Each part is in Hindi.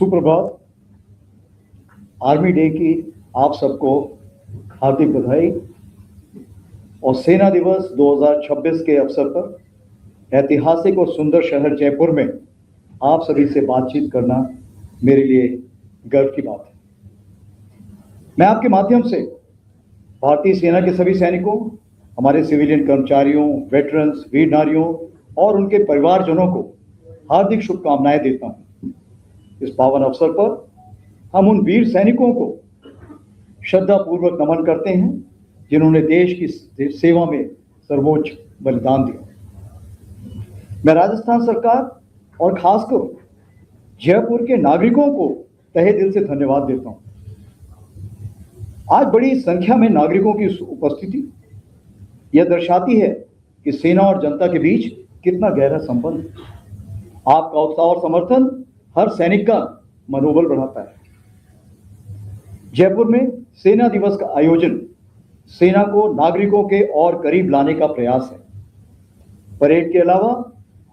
सुप्रभात। आर्मी डे की आप सबको हार्दिक बधाई और सेना दिवस 2026 के अवसर पर ऐतिहासिक और सुंदर शहर जयपुर में आप सभी से बातचीत करना मेरे लिए गर्व की बात है। मैं आपके माध्यम से भारतीय सेना के सभी सैनिकों, हमारे सिविलियन कर्मचारियों, वेटरन्स, वीर नारियों और उनके परिवारजनों को हार्दिक शुभकामनाएं देता हूं। इस पावन अवसर पर हम उन वीर सैनिकों को श्रद्धापूर्वक नमन करते हैं जिन्होंने देश की सेवा में सर्वोच्च बलिदान दिया। मैं राजस्थान सरकार और खासकर जयपुर के नागरिकों को तहे दिल से धन्यवाद देता हूं। आज बड़ी संख्या में नागरिकों की उपस्थिति यह दर्शाती है कि सेना और जनता के बीच कितना गहरा संबंध है। आपका उत्साह और समर्थन हर सैनिक का मनोबल बढ़ाता है। जयपुर में सेना दिवस का आयोजन सेना को नागरिकों के और करीब लाने का प्रयास है। परेड के अलावा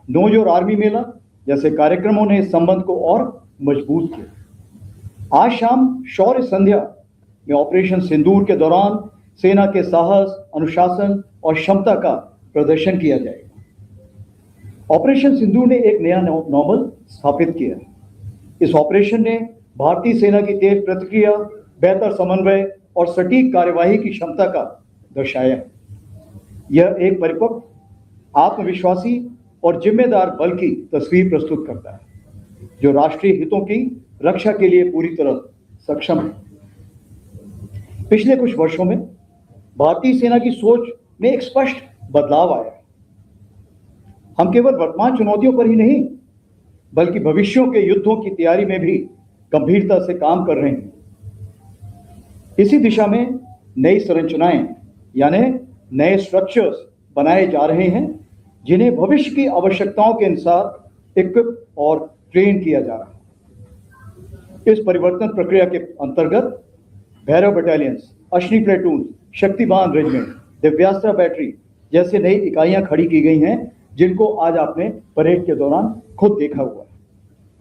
नोज और आर्मी मेला जैसे कार्यक्रमों ने इस संबंध को और मजबूत किया। आज शाम शौर्य संध्या में ऑपरेशन सिंदूर के दौरान सेना के साहस, अनुशासन और क्षमता का प्रदर्शन किया जाएगा। ऑपरेशन सिंदूर ने एक नया नॉर्मल स्थापित किया है। इस ऑपरेशन ने भारतीय सेना की तेज प्रतिक्रिया, बेहतर समन्वय और सटीक कार्यवाही की क्षमता का दर्शाया है। यह एक परिपक्व, आत्मविश्वासी और जिम्मेदार बल की तस्वीर प्रस्तुत करता है जो राष्ट्रीय हितों की रक्षा के लिए पूरी तरह सक्षम है। पिछले कुछ वर्षों में भारतीय सेना की सोच में एक स्पष्ट बदलाव आया है। हम केवल वर्तमान चुनौतियों पर ही नहीं बल्कि भविष्यों के युद्धों की तैयारी में भी गंभीरता से काम कर रहे हैं। इसी दिशा में नई संरचनाएं यानी नए स्ट्रक्चर्स बनाए जा रहे हैं जिन्हें भविष्य की आवश्यकताओं के अनुसार इक्विप और ट्रेन किया जा रहा है। इस परिवर्तन प्रक्रिया के अंतर्गत Bhairav battalions, Ashwini platoon, Shaktiban regiment, Divyastra battery जैसे नई इकाइयां खड़ी की गई हैं जिनको आज आपने परेड के दौरान खुद देखा हुआ है।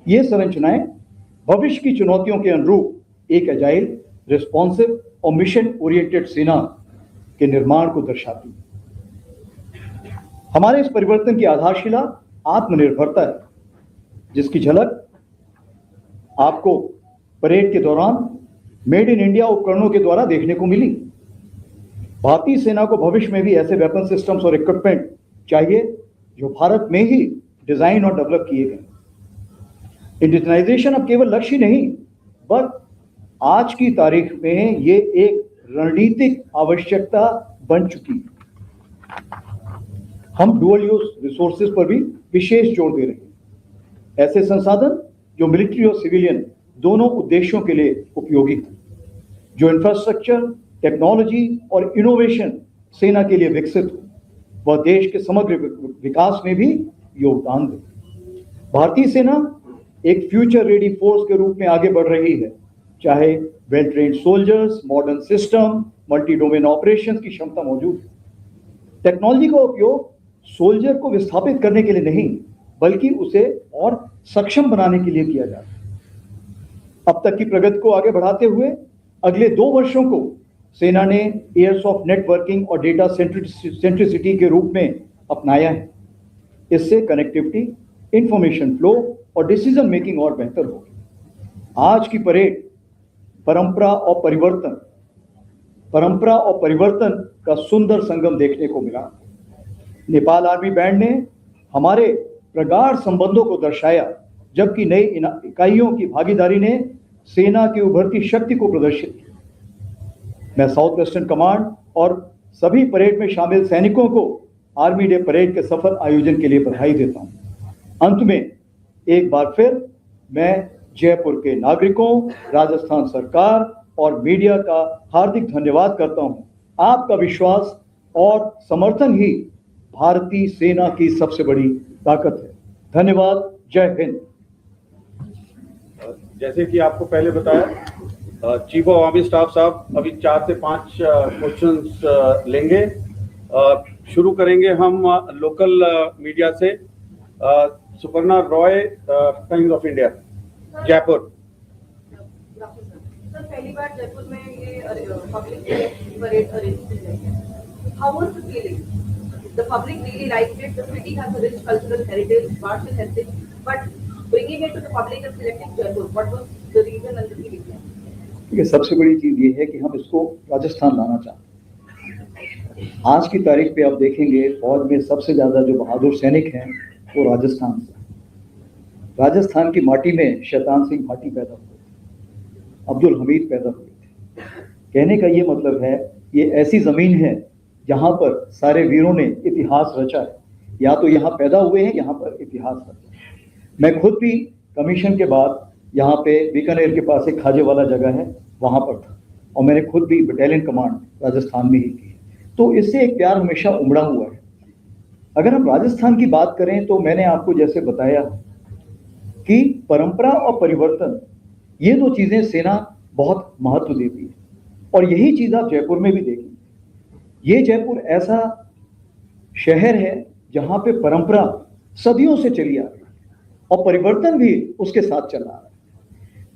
ये संरचनाएं भविष्य की चुनौतियों के अनुरूप एक एजाइल, रिस्पॉन्सिव और मिशन ओरिएंटेड सेना के निर्माण को दर्शाती है। हमारे इस परिवर्तन की आधारशिला आत्मनिर्भरता है जिसकी झलक आपको परेड के दौरान मेड इन इंडिया उपकरणों के द्वारा देखने को मिली। भारतीय सेना को भविष्य में भी ऐसे वेपन सिस्टम्स और इक्विपमेंट चाहिए जो भारत में ही डिजाइन और डेवलप किए गए। इंडिजिनाइजेशन अब केवल लक्ष्य नहीं बट आज की तारीख में ये एक रणनीतिक आवश्यकता बन चुकी है। हम डुअल यूज रिसोर्सेज पर भी विशेष जोर दे रहे हैं। ऐसे संसाधन जो मिलिट्री और सिविलियन दोनों उद्देश्यों के लिए उपयोगी हैं, जो इंफ्रास्ट्रक्चर, टेक्नोलॉजी और इनोवेशन सेना के लिए विकसित हो, वह देश के समग्र विकास में भी योगदान दे। भारतीय सेना एक फ्यूचर रेडी फोर्स के रूप में आगे बढ़ रही है, चाहे well trained soldiers, modern system, multi domain operations की क्षमता मौजूद है। टेक्नोलॉजी का उपयोग सोल्जर को विस्थापित करने के लिए नहीं बल्कि उसे और सक्षम बनाने के लिए किया जाता है। अब तक की प्रगति को आगे बढ़ाते हुए अगले 2 वर्षों को सेना ने एयर्स ऑफ नेटवर्किंग और डेटा सेंट्रिसिटी के रूप में अपनाया है। इससे कनेक्टिविटी, इंफॉर्मेशन फ्लो और डिसीजन मेकिंग और बेहतर होगी। आज की परेड परंपरा और परिवर्तन का सुंदर संगम देखने को मिला। नेपाल आर्मी बैंड ने हमारे प्रगाढ़ संबंधों को दर्शाया जबकि नई इकाइयों की भागीदारी ने सेना की उभरती शक्ति को प्रदर्शित किया। मैं साउथ वेस्टर्न कमांड और सभी परेड में शामिल सैनिकों को आर्मी डे परेड के सफल आयोजन के लिए बधाई देता हूं। अंत में एक बार फिर मैं जयपुर के नागरिकों, राजस्थान सरकार और मीडिया का हार्दिक धन्यवाद करता हूं। आपका विश्वास और समर्थन ही भारतीय सेना की सबसे बड़ी ताकत है। धन्यवाद। जय हिंद। जैसे कि आपको पहले बताया, चीफ ऑफ आर्मी स्टाफ साहब अभी 4 से 5 क्वेश्चंस लेंगे। शुरू करेंगे हम लोकल मीडिया से। Suparna Roy, times of India, Jaipur. पहली बार जयपुर में ये पब्लिक परेड अरेंज की गई है। How was the feeling? The public really liked it. The city has a rich cultural heritage, vast heritage, but bringing it to the public and selecting Jaipur, what was the reason and the feeling? ठीक है, सबसे बड़ी चीज ये है कि हम इसको राजस्थान लाना चाहते हैं। आज की तारीख पे आप देखेंगे फौज में सबसे ज्यादा जो बहादुर सैनिक हैं वो राजस्थान से। राजस्थान की माटी में शैतान सिंह भाटी पैदा हुए, अब्दुल हमीद पैदा हुए थे। कहने का ये मतलब है ये ऐसी जमीन है जहां पर सारे वीरों ने इतिहास रचा है, या तो यहाँ पैदा हुए हैं, यहाँ पर इतिहास रचा है। मैं खुद भी कमीशन के बाद यहाँ पे बीकानेर के पास एक खाजेवाला जगह है, वहाँ पर था और मैंने खुद भी बटालियन कमांड राजस्थान में ही की। तो इससे एक प्यार हमेशा उमड़ा हुआ है। अगर हम राजस्थान की बात करें तो मैंने आपको जैसे बताया कि परंपरा और परिवर्तन, ये दो चीजें सेना बहुत महत्व देती है और यही चीज आप जयपुर में भी देखेंगे। ये जयपुर ऐसा शहर है जहां पे परंपरा सदियों से चली आ रही है और परिवर्तन भी उसके साथ चल रहा है।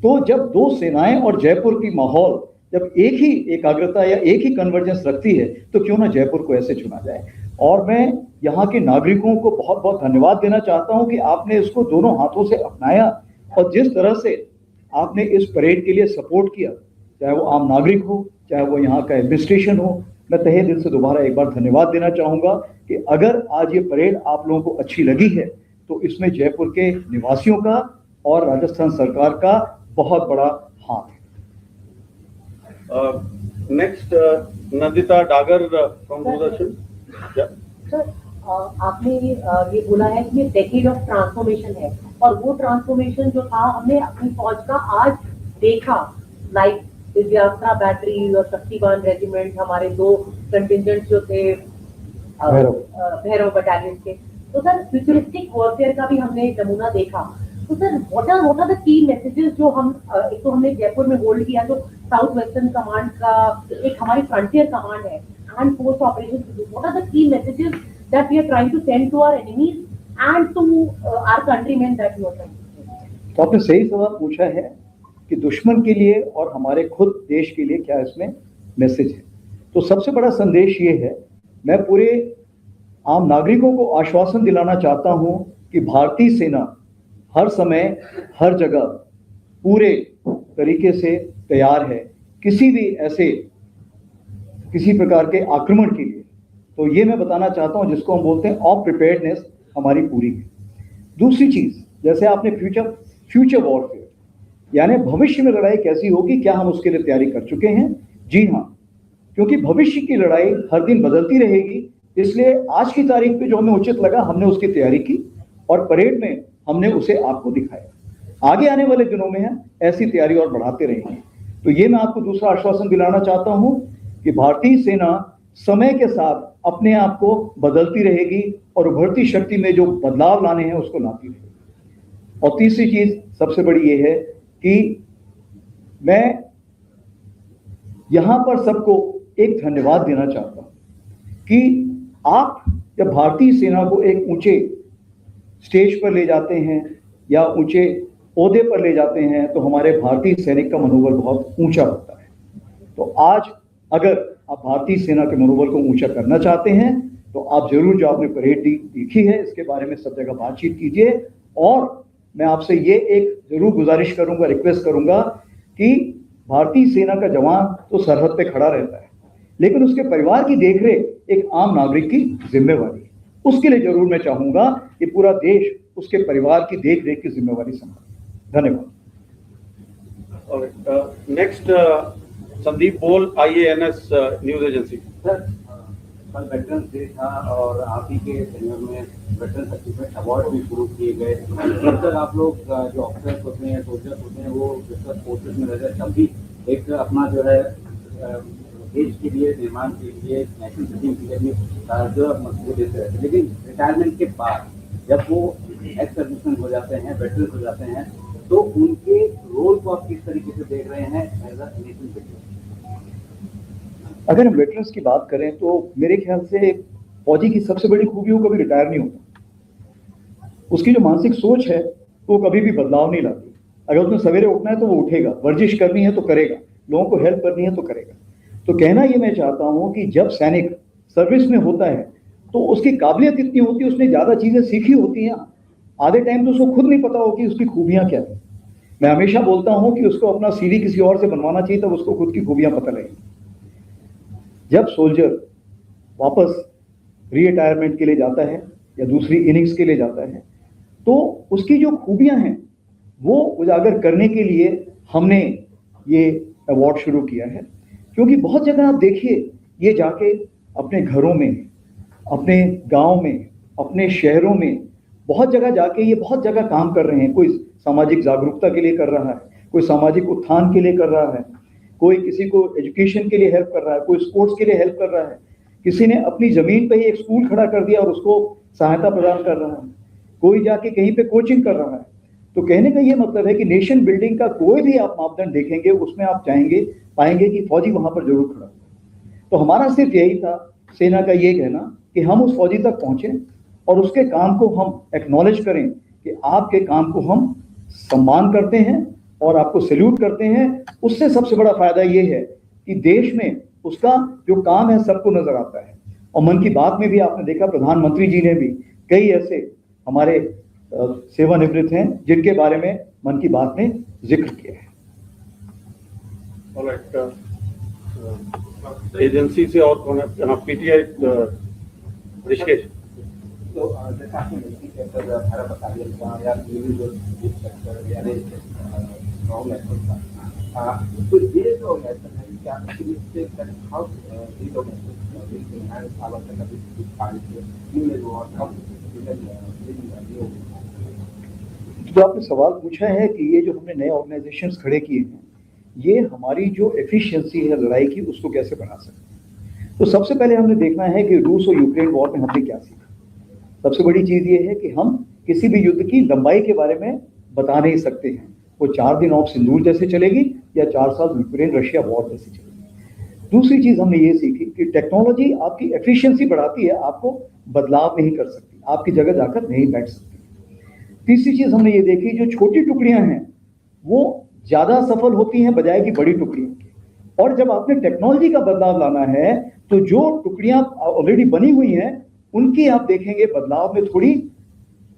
तो जब दो सेनाएं और जयपुर की माहौल जब एक ही एकाग्रता या एक ही कन्वर्जेंस रखती है तो क्यों ना जयपुर को ऐसे चुना जाए। और मैं यहाँ के नागरिकों को बहुत बहुत धन्यवाद देना चाहता हूँ कि आपने इसको दोनों हाथों से अपनाया और जिस तरह से आपने इस परेड के लिए सपोर्ट किया, चाहे वो आम नागरिक हो, चाहे वो यहाँ का एडमिनिस्ट्रेशन हो, मैं तहे दिल से दोबारा एक बार धन्यवाद देना चाहूँगा कि अगर आज ये परेड आप लोगों को अच्छी लगी है तो इसमें जयपुर के निवासियों का और राजस्थान सरकार का बहुत बड़ा हाथ है। Next Nandita Dagar from Doordarshan. Sir, आपने ये बोला है कि ये डेकेड ऑफ ट्रांसफॉर्मेशन है और वो ट्रांसफॉर्मेशन जो था हमने अपनी फौज का आज देखा लाइव। दिव्यास्त्रा बैटरी और शक्तिवान रेजिमेंट, हमारे 2 कंटिजेंट जो थे भैरव बटालियन के, तो सर फ्यूचरिस्टिक वॉरफेयर का भी हमने नमूना देखा। तो sir what are the key messages जो हम एक तो हमने जयपुर में होल्ड किया, तो साउथ वेस्टर्न कमांड का एक हमारी फ्रंटियर कमांड है and post operation, what are the key messages that we are trying to send to our enemies and to our countrymen that you are trying. तो आपने सही सवाल पूछा है कि दुश्मन के लिए और हमारे खुद देश के लिए क्या इसमें मैसेज है। तो सबसे बड़ा संदेश ये है, मैं पूरे आम नागरिकों को आश्वासन दिलाना चाहता हूं कि भारतीय सेना हर समय हर जगह पूरे तरीके से तैयार है किसी भी ऐसे किसी प्रकार के आक्रमण के लिए। तो ये मैं बताना चाहता हूं, जिसको हम बोलते हैं ऑफ प्रिपेयर्डनेस हमारी पूरी है। दूसरी चीज, जैसे आपने फ्यूचर वॉरफेयर यानी भविष्य में लड़ाई कैसी होगी, क्या हम उसके लिए तैयारी कर चुके हैं? जी हाँ, क्योंकि भविष्य की लड़ाई हर दिन बदलती रहेगी, इसलिए आज की तारीख पे जो हमें उचित लगा हमने उसकी तैयारी की और परेड में हमने उसे आपको दिखाया। आगे आने वाले दिनों में है ऐसी तैयारी और बढ़ाते रहेंगे। तो ये मैं आपको दूसरा आश्वासन दिलाना चाहता हूँ कि भारतीय सेना समय के साथ अपने आप को बदलती रहेगी और उभरती शक्ति में जो बदलाव लाने हैं उसको लाती रहेगी। और तीसरी चीज सबसे बड़ी ये है कि मैं यहां पर सबको एक धन्यवाद देना चाहता हूं कि आप जब भारतीय सेना को एक ऊंचे स्टेज पर ले जाते हैं या ऊंचे ओहदे पर ले जाते हैं तो हमारे भारतीय सैनिक का मनोबल बहुत ऊंचा होता है। तो आज अगर आप भारतीय सेना के मनोबल को ऊंचा करना चाहते हैं तो आप जरूर जो आपने परेड देखी है इसके बारे में सब जगह बातचीत कीजिए। और मैं आपसे ये एक जरूर गुजारिश करूंगा, रिक्वेस्ट करूंगा कि भारतीय सेना का जवान तो सरहद पे खड़ा रहता है, लेकिन उसके परिवार की देखरेख एक आम नागरिक की जिम्मेवारी है। उसके लिए जरूर मैं चाहूंगा कि पूरा देश उसके परिवार की देख रेख की जिम्मेवारी संभाले। धन्यवाद। नेक्स्ट संदीप बोल, IANS न्यूज एजेंसी। कल वेटरन्स डे था और आप ही के टेन्योर में वेटरन्स अचीवमेंट अवार्ड भी शुरू किए गए। जब तक आप लोग जो ऑफिसर्स होते हैं, सोल्जर्स होते हैं, वो डिस्कस फोर्सेज में रहते हैं, तब भी एक अपना जो है देश के लिए, निर्माण के लिए, नेशनल सेटिंग के लिए जो मजबूत देते रहते हैं। लेकिन रिटायरमेंट के बाद जब वो एक्स सर्विसमैन हो जाते हैं, वेटरन्स हो जाते हैं, तो उनके रोल को आप किस तरीके से देख रहे हैं एज अ नेशनल सेटिंग? अगर हम वेटरन्स की बात करें तो मेरे ख्याल से फौजी की सबसे बड़ी खूबी वो कभी रिटायर नहीं होता। उसकी जो मानसिक सोच है वो कभी भी बदलाव नहीं लाती। अगर उसने सवेरे उठना है तो वो उठेगा, वर्जिश करनी है तो करेगा, लोगों को हेल्प करनी है तो करेगा। तो कहना ये मैं चाहता हूँ कि जब सैनिक सर्विस में होता है तो उसकी काबिलियत इतनी होती है, उसने ज़्यादा चीज़ें सीखी होती हैं, आधे टाइम तो उसको खुद नहीं पता होगी उसकी खूबियाँ क्या है। मैं हमेशा बोलता हूँ कि उसको अपना सीवी किसी और से बनवाना चाहिए, तब उसको खुद की खूबियाँ पता लगेंगी। जब सोल्जर वापस रिटायरमेंट के लिए जाता है या दूसरी इनिंग्स के लिए जाता है तो उसकी जो खूबियाँ हैं वो उजागर करने के लिए हमने ये अवार्ड शुरू किया है। क्योंकि बहुत जगह आप देखिए, ये जाके अपने घरों में, अपने गांव में, अपने शहरों में बहुत जगह जाके ये बहुत जगह काम कर रहे हैं। कोई सामाजिक जागरूकता के लिए कर रहा है, कोई सामाजिक उत्थान के लिए कर रहा है, कोई किसी को एजुकेशन के लिए हेल्प कर रहा है, कोई स्पोर्ट्स के लिए हेल्प कर रहा है, किसी ने अपनी जमीन पे ही एक स्कूल खड़ा कर दिया और उसको सहायता प्रदान कर रहा है, कोई जाके कहीं पे कोचिंग कर रहा है। तो कहने का ये मतलब है कि नेशन बिल्डिंग का कोई भी आप मापदंड देखेंगे उसमें आप पाएंगे कि फौजी वहां पर जरूर खड़ा है। तो हमारा सिर्फ यही था, सेना का ये कहना कि हम उस फौजी तक पहुंचे और उसके काम को हम एक्नॉलेज करें कि आपके काम को हम सम्मान करते हैं और आपको सैल्यूट करते हैं। उससे सबसे बड़ा फायदा ये है कि देश में उसका जो काम है सबको नजर आता है। और मन की बात में भी आपने देखा, प्रधानमंत्री जी ने भी कई ऐसे हमारे सेवानिवृत्त हैं जिनके बारे में मन की बात में जिक्र किया है। एजेंसी से और कौन है? हाँ, पीटीआई ऋषिकेश। तो जैसा आपने नजदीक सेक्टर भारत बटालियन का या जो सेक्टर या तो ये जो ऑर्गेनाइजेशन है क्या से हाउ दिस जो आपने सवाल पूछा है कि ये जो हमने नए ऑर्गेनाइजेशंस खड़े किए हैं, ये हमारी जो एफिशिएंसी है लड़ाई की उसको कैसे बढ़ा सकते हैं। तो सबसे पहले हमने देखना है कि रूस और यूक्रेन वॉर में हमने क्या सीखा। सबसे बड़ी चीज ये है कि हम किसी भी युद्ध की लंबाई के बारे में बता नहीं सकते हैं। वो 4 दिन ऑफ सिंदूर जैसे चलेगी या 4 साल यूक्रेन रशिया वॉर जैसे चलेगी। दूसरी चीज हमने ये सीखी कि टेक्नोलॉजी आपकी एफिशिएंसी बढ़ाती है, आपको बदलाव नहीं कर सकती, आपकी जगह जाकर नहीं बैठ सकती। तीसरी चीज हमने ये देखी, जो छोटी टुकड़ियां हैं वो ज्यादा सफल होती हैं बजाय की बड़ी टुकड़ियों की। और जब आपने टेक्नोलॉजी का बदलाव लाना है तो जो टुकड़ियां ऑलरेडी बनी हुई हैं उनकी आप देखेंगे बदलाव में थोड़ी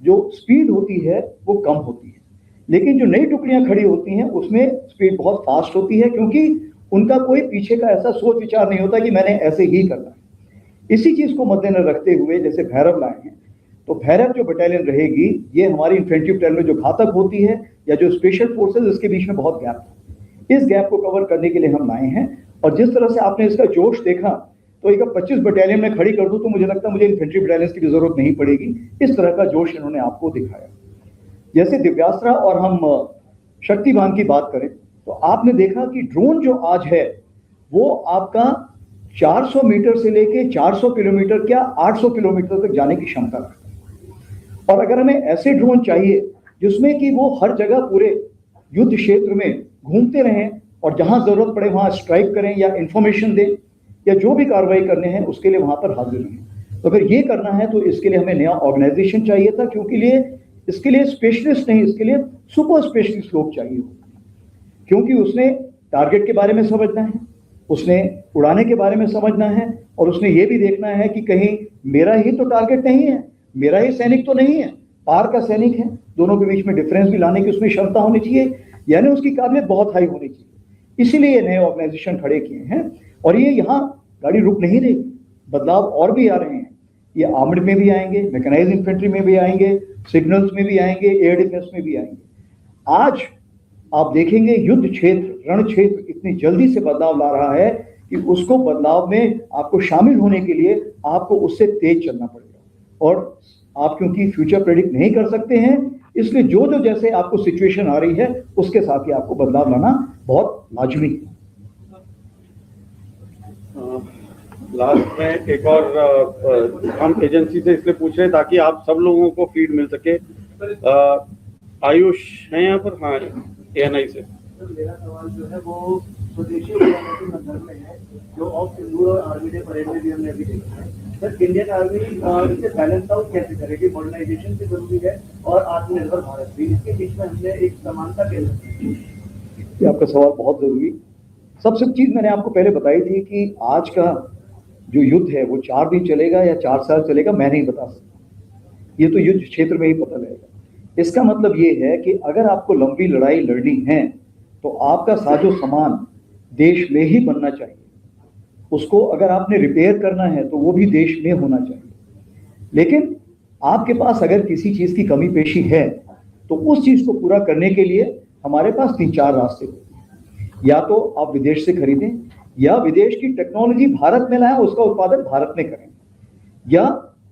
जो स्पीड होती है वो कम होती है, लेकिन जो नई टुकड़ियां खड़ी होती हैं उसमें स्पीड बहुत फास्ट होती है, क्योंकि उनका कोई पीछे का ऐसा सोच विचार नहीं होता कि मैंने ऐसे ही करना है। इसी चीज को मद्देनजर रखते हुए जैसे भैरव लाए हैं, तो भैरव जो बटालियन रहेगी ये हमारी इन्फेंट्री बटालियन में जो घातक होती है या जो स्पेशल फोर्सेज, इसके बीच में बहुत गैप है। इस गैप को कवर करने के लिए हम लाए हैं। और जिस तरह से आपने इसका जोश देखा, तो एक 25 बटालियन में खड़ी कर दूं तो मुझे लगता है मुझे इन्फेंट्री बटालियन की भी जरूरत नहीं पड़ेगी। इस तरह का जोश इन्होंने आपको दिखाया। जैसे दिव्यास्त्र और हम शक्तिवान की बात करें तो आपने देखा कि ड्रोन जो आज है वो आपका 400 मीटर से लेके 400 किलोमीटर क्या 800 किलोमीटर तक जाने की क्षमता रखता है। और अगर हमें ऐसे ड्रोन चाहिए जिसमें कि वो हर जगह पूरे युद्ध क्षेत्र में घूमते रहें और जहां जरूरत पड़े वहां स्ट्राइक करें या इंफॉर्मेशन दें या जो भी कार्रवाई करने हैं उसके लिए वहां पर हाजिर रहें, तो अगर ये करना है तो इसके लिए हमें नया ऑर्गेनाइजेशन चाहिए था, क्योंकि इसके लिए स्पेशलिस्ट नहीं, इसके लिए सुपर स्पेशलिस्ट लोग चाहिए, क्योंकि उसने टारगेट के बारे में समझना है, उसने उड़ाने के बारे में समझना है और उसने ये भी देखना है कि कहीं मेरा ही तो टारगेट नहीं है, मेरा ही सैनिक तो नहीं है, पार का सैनिक है। दोनों के बीच में डिफरेंस भी लाने की उसमें क्षमता होनी चाहिए, यानी उसकी काबिलियत बहुत हाई होनी चाहिए। इसीलिए नए ऑर्गेनाइजेशन खड़े किए हैं और ये यहाँ गाड़ी रुक नहीं रही, बदलाव और भी आ रहे हैं। ये आर्मड में भी आएंगे, मैकेनाइज्ड इन्फेंट्री में भी आएंगे, सिग्नल्स में भी आएंगे, एयर डिफेंस में भी आएंगे। आज आप देखेंगे युद्ध क्षेत्र, रण क्षेत्र इतनी जल्दी से बदलाव ला रहा है कि उसको बदलाव में आपको शामिल होने के लिए आपको उससे तेज चलना पड़ेगा। और आप क्योंकि फ्यूचर प्रेडिक्ट नहीं कर सकते हैं, इसलिए जो जो जैसे आपको सिचुएशन आ रही है उसके साथ ही आपको बदलाव लाना बहुत लाजमी है। लास्ट में एक और हम एजेंसी से इसलिए पूछ रहे हैं ताकि आप सब लोगों को फीड मिल सके। आयुष है यहाँ पर? हाँ, ANI से। मेरा सवाल जो है वो स्वदेशी उपकरणों के संदर्भ में है, जो ऑफ सिंदूर और आर्मी डे परेड में भी हमने अभी देखा है। सर, इंडियन आर्मी इसे बैलेंस आउट कैसे करेगी? मॉडर्नाइजेशन भी जरूरी है और आत्मनिर्भर भारत भी, इसके बीच में हमने एक समानता कैसे? आपका सवाल बहुत जरूरी। सबसे चीज मैंने आपको पहले बताई थी कि आज का जो युद्ध है वो 4 दिन चलेगा या 4 साल चलेगा, मैं नहीं बता सकता। ये तो युद्ध क्षेत्र में ही पता लगेगा। इसका मतलब ये है कि अगर आपको लंबी लड़ाई लड़नी है तो आपका साजो सामान देश में ही बनना चाहिए। उसको अगर आपने रिपेयर करना है तो वो भी देश में होना चाहिए। लेकिन आपके पास अगर किसी चीज की कमी पेशी है तो उस चीज को पूरा करने के लिए हमारे पास 3-4 रास्ते होते हैं। या तो आप विदेश से खरीदें, या विदेश की टेक्नोलॉजी भारत में लाएं, उसका उत्पादन भारत में करें, या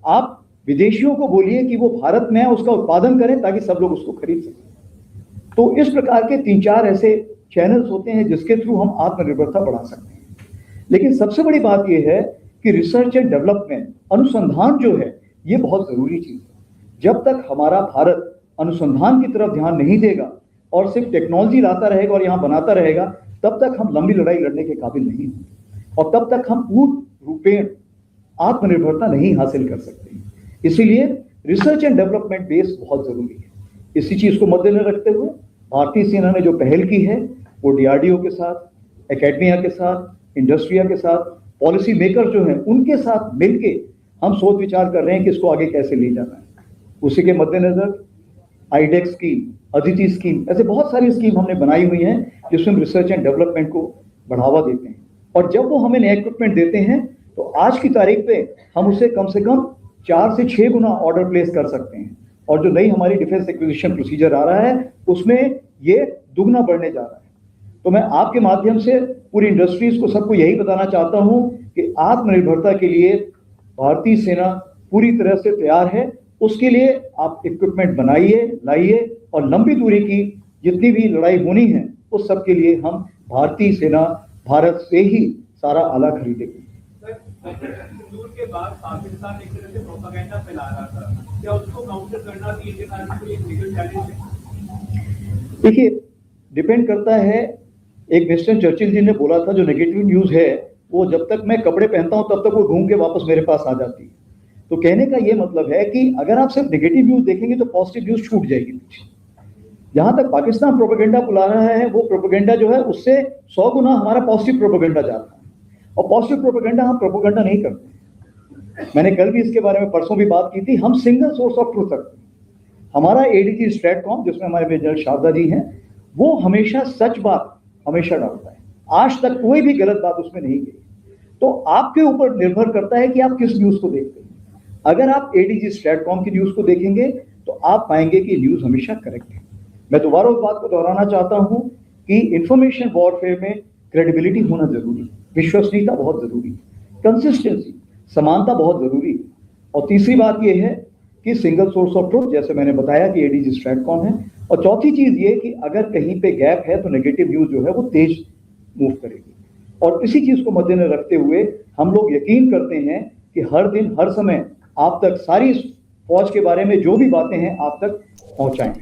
आप विदेशियों को बोलिए कि वो भारत में है उसका उत्पादन करें ताकि सब लोग उसको खरीद सकें। तो इस प्रकार के 3-4 ऐसे चैनल्स होते हैं जिसके थ्रू हम आत्मनिर्भरता बढ़ा सकते हैं। लेकिन सबसे बड़ी बात यह है कि रिसर्च एंड डेवलपमेंट, अनुसंधान जो है ये बहुत जरूरी चीज है। जब तक हमारा भारत अनुसंधान की तरफ ध्यान नहीं देगा और सिर्फ टेक्नोलॉजी लाता रहेगा और यहाँ बनाता रहेगा, तब तक हम लंबी लड़ाई लड़ने के काबिल नहीं होंगे और तब तक हम पूर्ण रूपेण आत्मनिर्भरता नहीं हासिल कर सकते। इसीलिए रिसर्च एंड डेवलपमेंट बेस बहुत जरूरी है। इसी चीज को मद्देनजर रखते हुए भारतीय सेना ने जो पहल की है वो डीआरडीओ के साथ, एकेडमिया के साथ, इंडस्ट्रिया के साथ, पॉलिसी मेकर जो हैं उनके साथ मिलके हम सोच विचार कर रहे हैं कि इसको आगे कैसे ले जाना है। उसी के मद्देनजर आईडेक्स स्कीम, अदिति स्कीम, ऐसे बहुत सारी स्कीम हमने बनाई हुई हैं जिसमें हम रिसर्च एंड डेवलपमेंट को बढ़ावा देते हैं। और जब वो हमें नए इक्विपमेंट देते हैं तो आज की तारीख पे हम उसे कम से कम 4 से 6 गुना ऑर्डर प्लेस कर सकते हैं। और जो नई हमारी डिफेंस एक्विजिशन प्रोसीजर आ रहा है उसमें ये दुगना बढ़ने जा रहा है। तो मैं आपके माध्यम से पूरी इंडस्ट्रीज को, सबको यही बताना चाहता हूं कि आत्मनिर्भरता के लिए भारतीय सेना पूरी तरह से तैयार है। उसके लिए आप इक्विपमेंट बनाइए, लाइए और लंबी दूरी की जितनी भी लड़ाई होनी है उस सब के लिए हम भारतीय सेना भारत से ही सारा आला खरीदेगी। सिंदूर के बाद पाकिस्तान एक तरह से प्रोपेगेंडा फैला रहा था, क्या उसको काउंटर करना भी इनके कारण कोई एक लीगल चैलेंज है? देखिए, डिपेंड करता है। एक विंस्टन चर्चिल जी ने बोला था जो नेगेटिव न्यूज है वो जब तक मैं कपड़े पहनता हूं तब तक वो घूम के वापस मेरे पास आ जाती है। तो कहने का ये मतलब है कि अगर आप सिर्फ नेगेटिव न्यूज देखेंगे तो पॉजिटिव न्यूज छूट जाएगी। जहां तक पाकिस्तान प्रोपेगेंडा बुला रहा है वो प्रोपेगेंडा जो है उससे 100 गुना हमारा पॉजिटिव प्रोपेगेंडा जा रहा है। और पॉजिटिव प्रोपेगेंडा हम प्रोपेगेंडा नहीं करते। मैंने कल भी इसके बारे में, परसों भी बात की थी। हम सिंगल सोर्स ऑफ ट्रूथ रखते हैं। हमारा एडीजी स्ट्रेटकॉम जिसमें हमारे मेजर शारदा जी हैं वो हमेशा सच बात हमेशा डालता है। आज तक कोई भी गलत बात उसमें नहीं गई। तो आपके ऊपर निर्भर करता है कि आप किस न्यूज को देखते हैं। अगर आप एडीजी स्ट्रेटकॉम की न्यूज को देखेंगे तो आप पाएंगे कि न्यूज हमेशा करेक्ट है। मैं दोबारा उस बात को दोहराना चाहता हूं कि इंफॉर्मेशन वॉरफेयर में क्रेडिबिलिटी होना जरूरी है, विश्वसनीयता बहुत जरूरी है, कंसिस्टेंसी, समानता बहुत जरूरी है। और तीसरी बात यह है कि सिंगल सोर्स ऑफ ट्रूथ, जैसे मैंने बताया कि एडीजी स्ट्रेटकॉम है। और चौथी चीज ये कि अगर कहीं पे गैप है तो नेगेटिव न्यूज जो है वो तेज मूव करेगी। और इसी चीज को मद्देनजर रखते हुए हम लोग यकीन करते हैं कि हर दिन हर समय आप तक सारी फौज के बारे में जो भी बातें हैं आप तक पहुंचाएंगे।